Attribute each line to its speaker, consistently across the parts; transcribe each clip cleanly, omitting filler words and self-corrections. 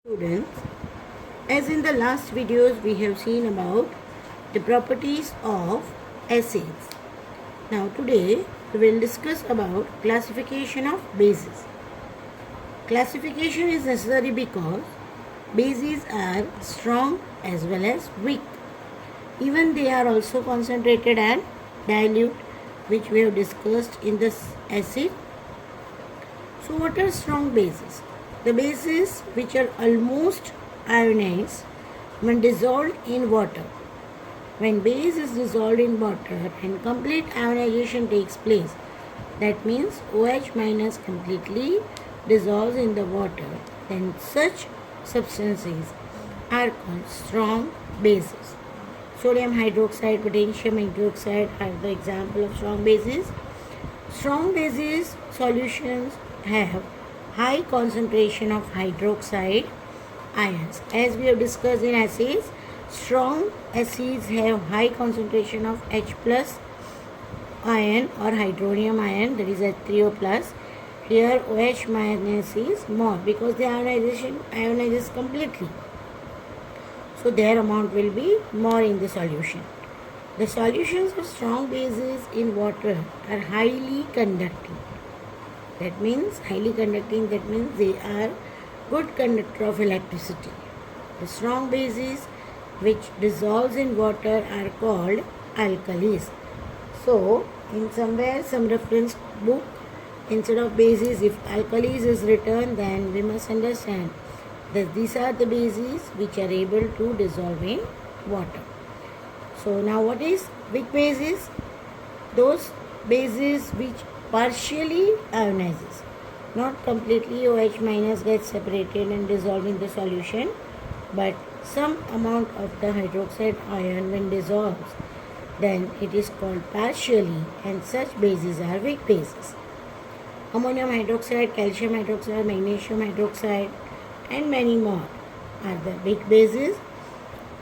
Speaker 1: Students, as in the last videos we have seen about the properties of acids. Now today we will discuss about classification of bases. Classification is necessary because bases are strong as well as weak. Even they are also concentrated and dilute, which we have discussed in this acid. So what are strong bases? The bases which are almost ionized when dissolved in water. When base is dissolved in water and complete ionization takes place, that means OH minus completely dissolves in the water, then such substances are called strong bases. Sodium hydroxide, potassium hydroxide are the example of strong bases. Strong bases solutions have high concentration of hydroxide ions. As we have discussed in acids, strong acids have high concentration of H plus ion or hydronium ion, that is H3O plus. Here OH minus is more because the ionizes completely. So their amount will be more in the solution. The solutions of strong bases in water are highly conducting. That means highly conducting, that means they are good conductor of electricity. The strong bases which dissolves in water are called alkalis. So in somewhere some reference book, instead of bases, if alkalis is written, then we must understand that these are the bases which are able to dissolve in water. So now what is weak bases? Those bases which partially ionizes, not completely OH minus gets separated and dissolved in the solution, but some amount of the hydroxide ion when dissolves, then it is called partially, and such bases are weak bases. Ammonium hydroxide, calcium hydroxide, magnesium hydroxide and many more are the weak bases.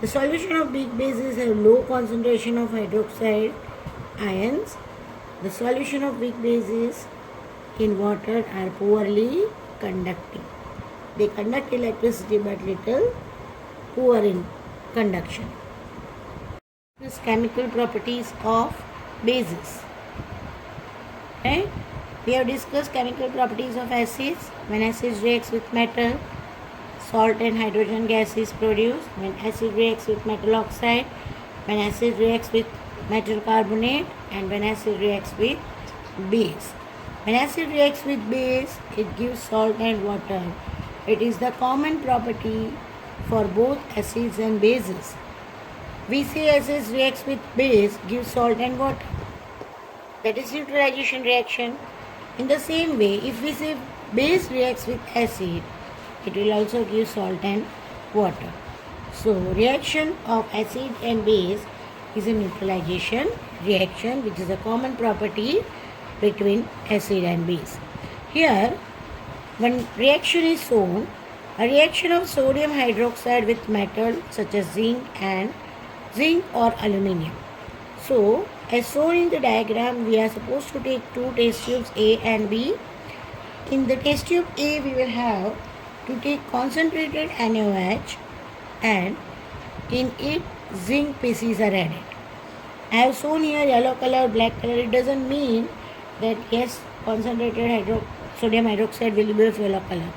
Speaker 1: The solution of weak bases have low concentration of hydroxide ions. The solution of weak bases in water are poorly conducting. They conduct electricity but little, poor in conduction. This chemical properties of bases. Right? We have discussed chemical properties of acids. When acid reacts with metal, salt and hydrogen gas is produced. When acid reacts with metal oxide, when acid reacts with metal carbonate, and when acid reacts with base. When acid reacts with base, it gives salt and water. It is the common property for both acids and bases. We say acid reacts with base, gives salt and water. That is neutralization reaction. In the same way, if we say base reacts with acid, it will also give salt and water. So, reaction of acid and base is a neutralization reaction, which is a common property between acid and base. Here, when reaction is shown, a reaction of sodium hydroxide with metal such as zinc or aluminium. So, as shown in the diagram, we are supposed to take two test tubes A and B. In the test tube A, we will have to take concentrated NaOH, and in it zinc pieces are added. I have shown here yellow color, black color. It doesn't mean that yes, concentrated sodium hydroxide will be of yellow color.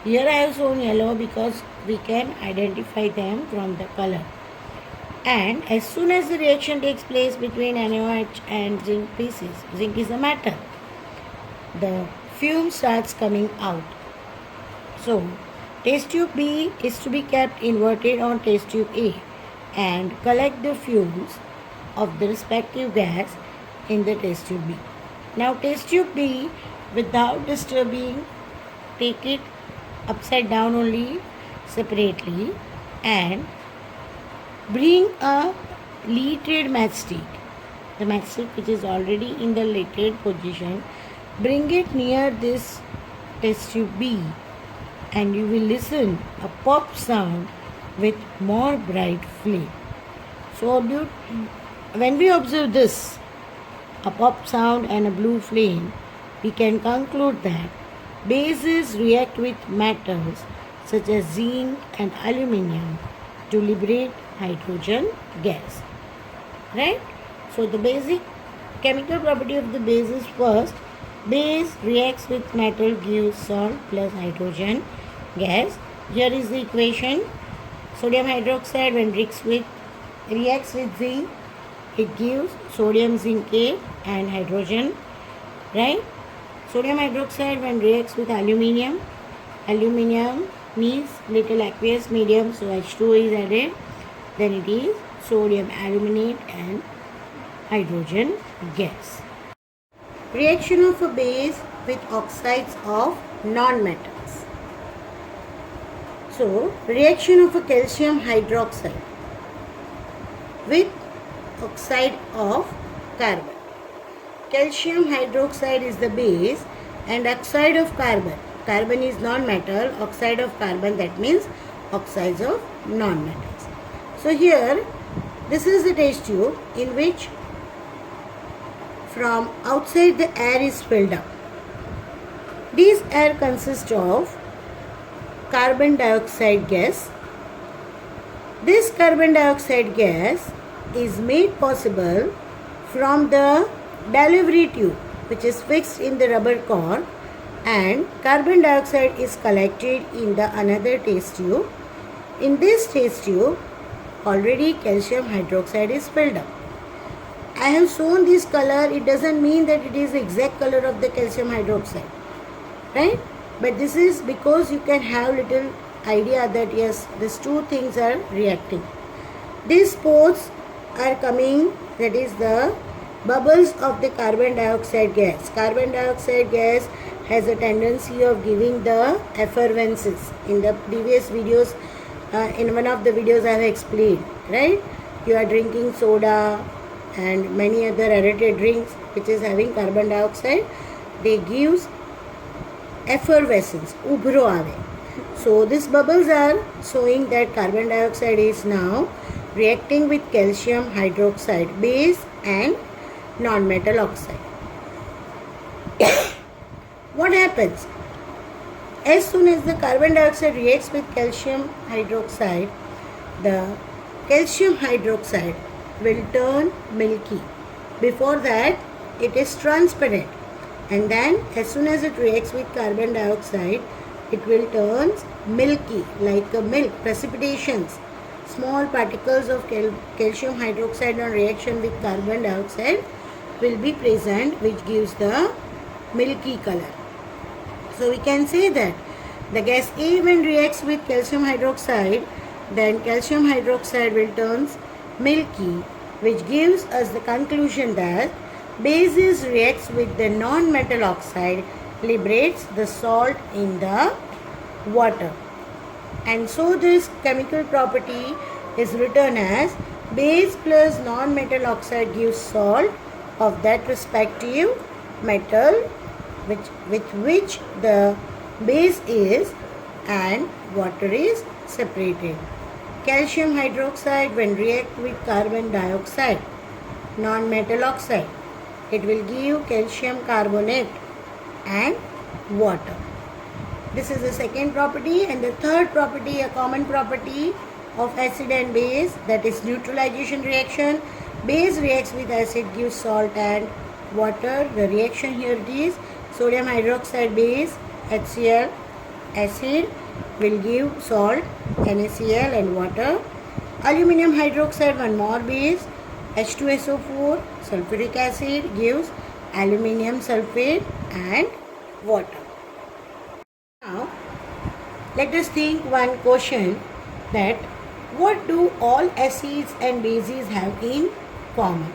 Speaker 1: Here I have shown yellow because we can identify them from the color. And as soon as the reaction takes place between NaOH and zinc pieces, zinc is a metal, the fume starts coming out. So, test tube B is to be kept inverted on test tube A and collect the fumes of the respective gas in the test tube B. Now, test tube B, without disturbing, take it upside down only separately and bring a lighted matchstick. The matchstick which is already in the lighted position, bring it near this test tube B, and you will listen a pop sound with more bright flame. So when we observe this, a pop sound and a blue flame, we can conclude that bases react with metals such as zinc and aluminium to liberate hydrogen gas. Right? So the basic chemical property of the base is first, base reacts with metal, gives salt plus hydrogen gas. Here is the equation. Sodium hydroxide when reacts with zinc, it gives sodium zincate and hydrogen, right? Sodium hydroxide when reacts with aluminium needs little aqueous medium, so H2O is added, then it is sodium aluminate and hydrogen gas. Reaction of a base with oxides of non-metals. So, reaction of a calcium hydroxide with oxide of carbon. Calcium hydroxide is the base and oxide of carbon. Carbon is non-metal, oxide of carbon, that means oxides of non-metals. So here, this is the test tube in which from outside the air is filled up. This air consists of carbon dioxide gas. This carbon dioxide gas is made possible from the delivery tube, which is fixed in the rubber core, and carbon dioxide is collected in the another test tube. In this test tube, already calcium hydroxide is filled up. I have shown this color. It doesn't mean that it is the exact color of the calcium hydroxide, right? But this is because you can have little idea that yes, these two things are reacting. These pores are coming, that is the bubbles of the carbon dioxide gas. Carbon dioxide gas has a tendency of giving the effervescence. In the previous videos, in one of the videos I have explained, right? You are drinking soda and many other aerated drinks which is having carbon dioxide, they gives effervescence, ubro aave. So these bubbles are showing that carbon dioxide is now reacting with calcium hydroxide base and non-metal oxide. What happens? As soon as the carbon dioxide reacts with calcium hydroxide, the calcium hydroxide will turn milky. Before that, it is transparent. And then, as soon as it reacts with carbon dioxide, it will turn milky, like a milk, precipitations. Small particles of calcium hydroxide on reaction with carbon dioxide will be present, which gives the milky color. So we can say that the gas A when reacts with calcium hydroxide, then calcium hydroxide will turn milky, which gives us the conclusion that bases reacts with the non-metal oxide, liberates the salt in the water. And so this chemical property is written as base plus non-metal oxide gives salt of that respective metal with which the base is and water is separated. Calcium hydroxide when react with carbon dioxide, non-metal oxide, it will give calcium carbonate and water. This is the second property. And the third property, a common property of acid and base, that is neutralization reaction. Base reacts with acid, gives salt and water. The reaction here it is sodium hydroxide base, HCl, acid will give salt, NaCl and water. Aluminium hydroxide, one more base, H2SO4, sulfuric acid gives aluminium sulfate and water. Now, let us think one question, that what do all acids and bases have in common?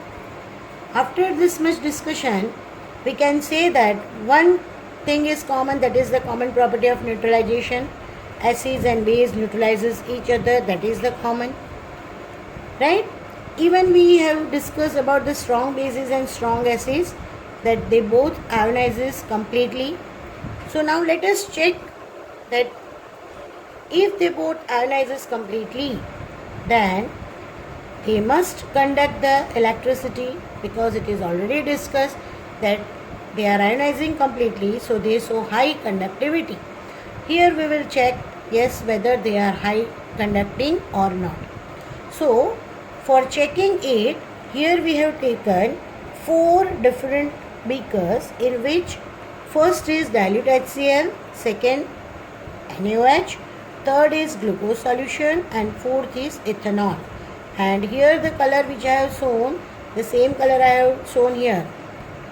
Speaker 1: After this much discussion, we can say that one thing is common, that is the common property of neutralization. Acids and base neutralizes each other, that is the common, right? Even we have discussed about the strong bases and strong acids, that they both ionizes completely. So now let us check that if they both ionizes completely, then they must conduct the electricity, because it is already discussed that they are ionizing completely, so they show high conductivity. Here we will check yes, whether they are high conducting or not. So for checking it, here we have taken 4 different beakers in which first is dilute HCl, second NaOH, third is glucose solution, and fourth is ethanol. And here the color which I have shown, the same color I have shown here.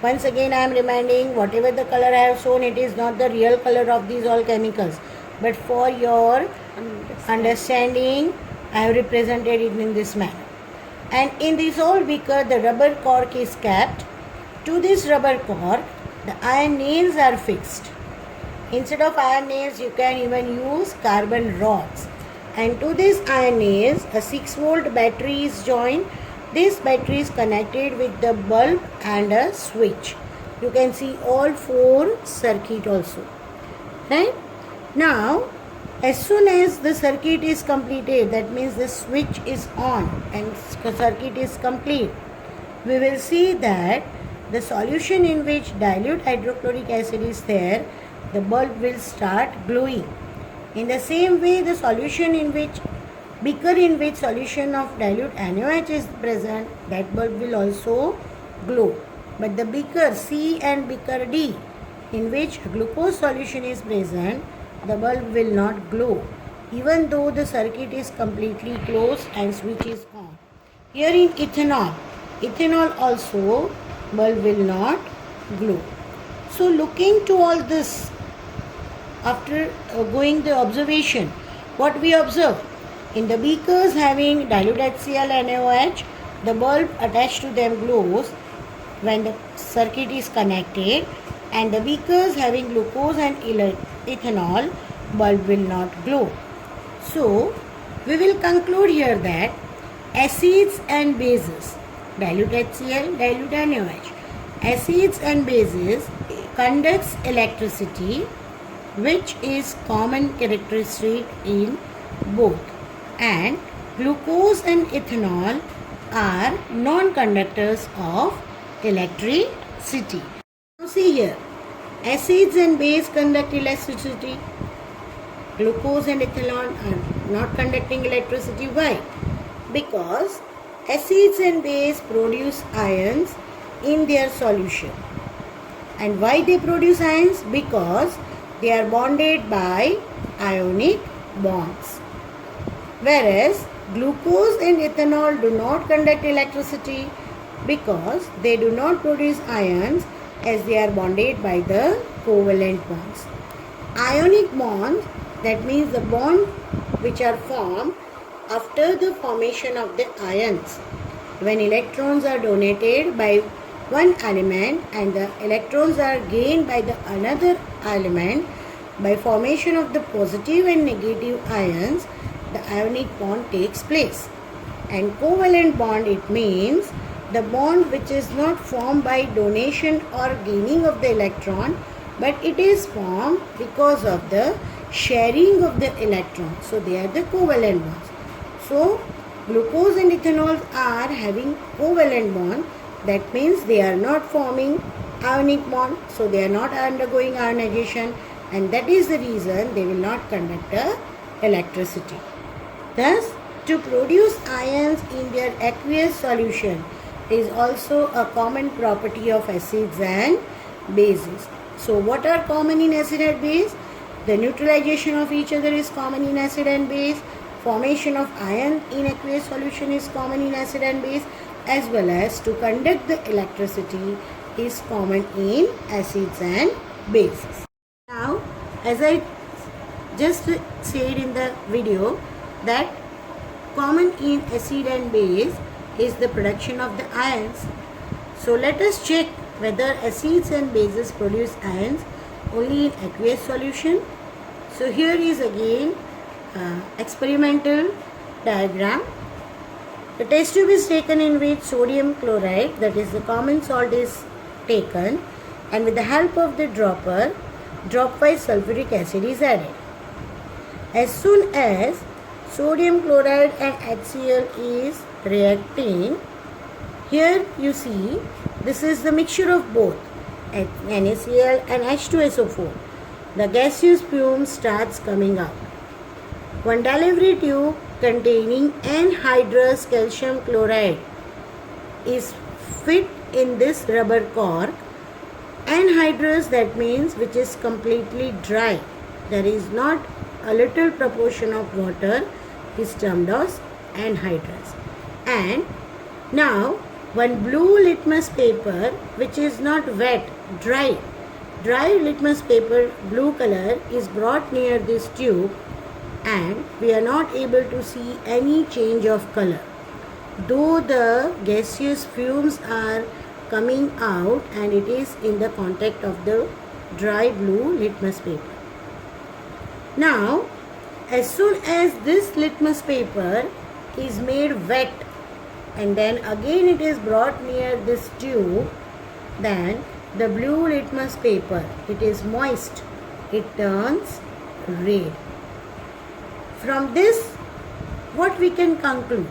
Speaker 1: Once again I am reminding, whatever the color I have shown, it is not the real color of these all chemicals, but for your understanding I have represented it in this manner. And in this whole beaker the rubber cork is kept. To this rubber cork the iron nails are fixed. Instead of iron nails you can even use carbon rods. And to this iron nails a 6-volt battery is joined. This battery is connected with the bulb and a switch. You can see all 4 circuit also. Right? Now, as soon as the circuit is completed, that means the switch is on and the circuit is complete, we will see that the solution in which dilute hydrochloric acid is there, the bulb will start glowing. In the same way, the solution in which beaker in which solution of dilute NaOH is present, that bulb will also glow. But the beaker C and beaker D in which glucose solution is present, the bulb will not glow even though the circuit is completely closed and switch is on. Here in ethanol also bulb will not glow. So looking to all this, after going the observation, what we observe? In the beakers having dilute HCl and NaOH, the bulb attached to them glows when the circuit is connected, and the beakers having glucose and ethanol, bulb will not glow. So we will conclude here that acids and bases, dilute HCl, dilute NaOH, acids and bases conducts electricity, which is common characteristic in both, and glucose and ethanol are non-conductors of electricity. Now see here, acids and base conduct electricity. Glucose and ethanol are not conducting electricity. Why? Because acids and base produce ions in their solution. And why they produce ions? Because they are bonded by ionic bonds. Whereas glucose and ethanol do not conduct electricity because they do not produce ions, as they are bonded by the covalent bonds. Ionic bonds, that means the bonds which are formed after the formation of the ions, when electrons are donated by one element and the electrons are gained by the another element, by formation of the positive and negative ions, the ionic bond takes place. And covalent bond, it means the bond which is not formed by donation or gaining of the electron, but it is formed because of the sharing of the electron. So they are the covalent bonds. So glucose and ethanol are having covalent bond. That means they are not forming ionic bond. So they are not undergoing ionization, and that is the reason they will not conduct electricity. Thus, to produce ions in their aqueous solution is also a common property of acids and bases. So what are common in acid and base? The neutralization of each other is common in acid and base. Formation of ion in aqueous solution is common in acid and base, as well as to conduct the electricity is common in acids and bases. Now, as I just said in the video, that common in acid and base is the production of the ions. So let us check whether acids and bases produce ions only in aqueous solution. So here is again experimental diagram. The test tube is taken in which sodium chloride, that is the common salt, is taken, and with the help of the dropper, drop-wise sulfuric acid is added. As soon as sodium chloride and HCl is reacting, here you see this is the mixture of both NaCl and H2SO4. The gaseous fume starts coming out. one delivery tube containing anhydrous calcium chloride is fit in this rubber cork. Anhydrous, that means which is completely dry. There is not a little proportion of water, is termed as anhydrous. And now one blue litmus paper which is not wet, dry litmus paper, blue color, is brought near this tube, and we are not able to see any change of color, though the gaseous fumes are coming out and it is in the contact of the dry blue litmus paper. Now, as soon as this litmus paper is made wet and then again it is brought near this tube, then the blue litmus paper, it is moist, it turns red. From this, what we can conclude?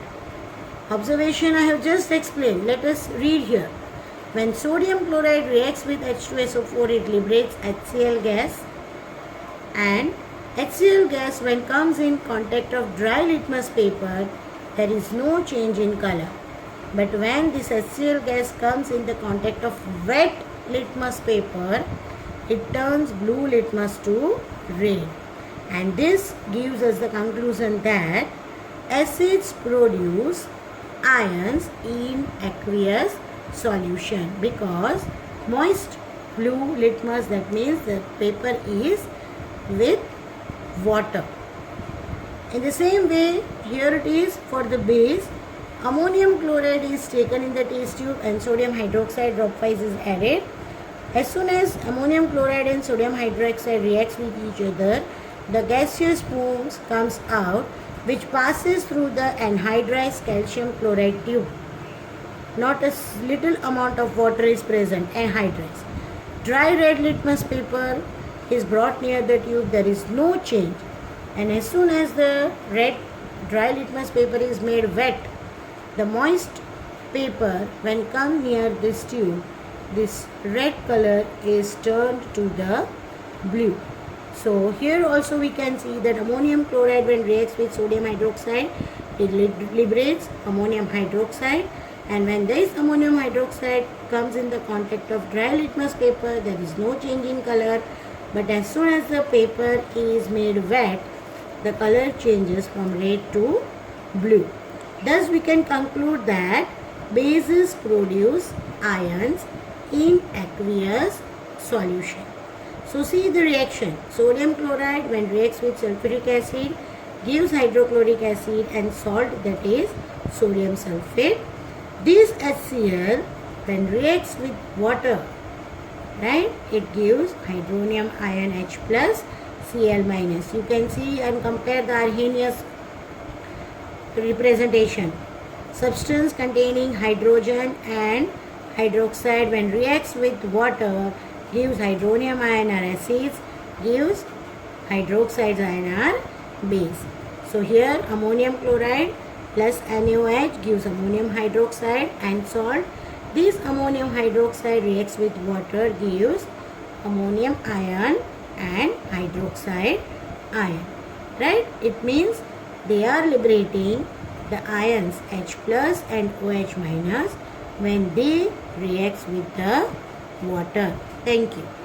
Speaker 1: Observation I have just explained. Let us read here. When sodium chloride reacts with H2SO4, it liberates HCl gas, and HCl gas, when comes in contact of dry litmus paper, there is no change in color. But when this HCl gas comes in the contact of wet litmus paper, it turns blue litmus to red. And this gives us the conclusion that acids produce ions in aqueous solution, because moist blue litmus, that means the paper is with water. In the same way, here it is for the base. Ammonium chloride is taken in the test tube and sodium hydroxide dropwise is added. As soon as ammonium chloride and sodium hydroxide reacts with each other, the gaseous fumes comes out, which passes through the anhydrous calcium chloride tube. Not a little amount of water is present, anhydrous. Dry red litmus paper is brought near the tube, there is no change. And as soon as the red dry litmus paper is made wet, the moist paper, when come near this tube, this red color is turned to the blue. So here also we can see that ammonium chloride, when reacts with sodium hydroxide, it liberates ammonium hydroxide, and when this ammonium hydroxide comes in the contact of dry litmus paper, there is no change in color. But as soon as the paper is made wet, the color changes from red to blue. Thus we can conclude that bases produce ions in aqueous solution. So see the reaction. Sodium chloride, when reacts with sulfuric acid, gives hydrochloric acid and salt, that is sodium sulfate. This HCl, when reacts with water, right, it gives hydronium ion H plus Cl minus. You can see and compare the Arrhenius representation. Substance containing hydrogen and hydroxide, when reacts with water, gives hydronium ion or acids, gives hydroxides ion or base. So here ammonium chloride plus NaOH gives ammonium hydroxide and salt. This ammonium hydroxide reacts with water, gives ammonium ion and hydroxide ion. Right? It means they are liberating the ions H plus and OH minus when they reacts with the water. Thank you.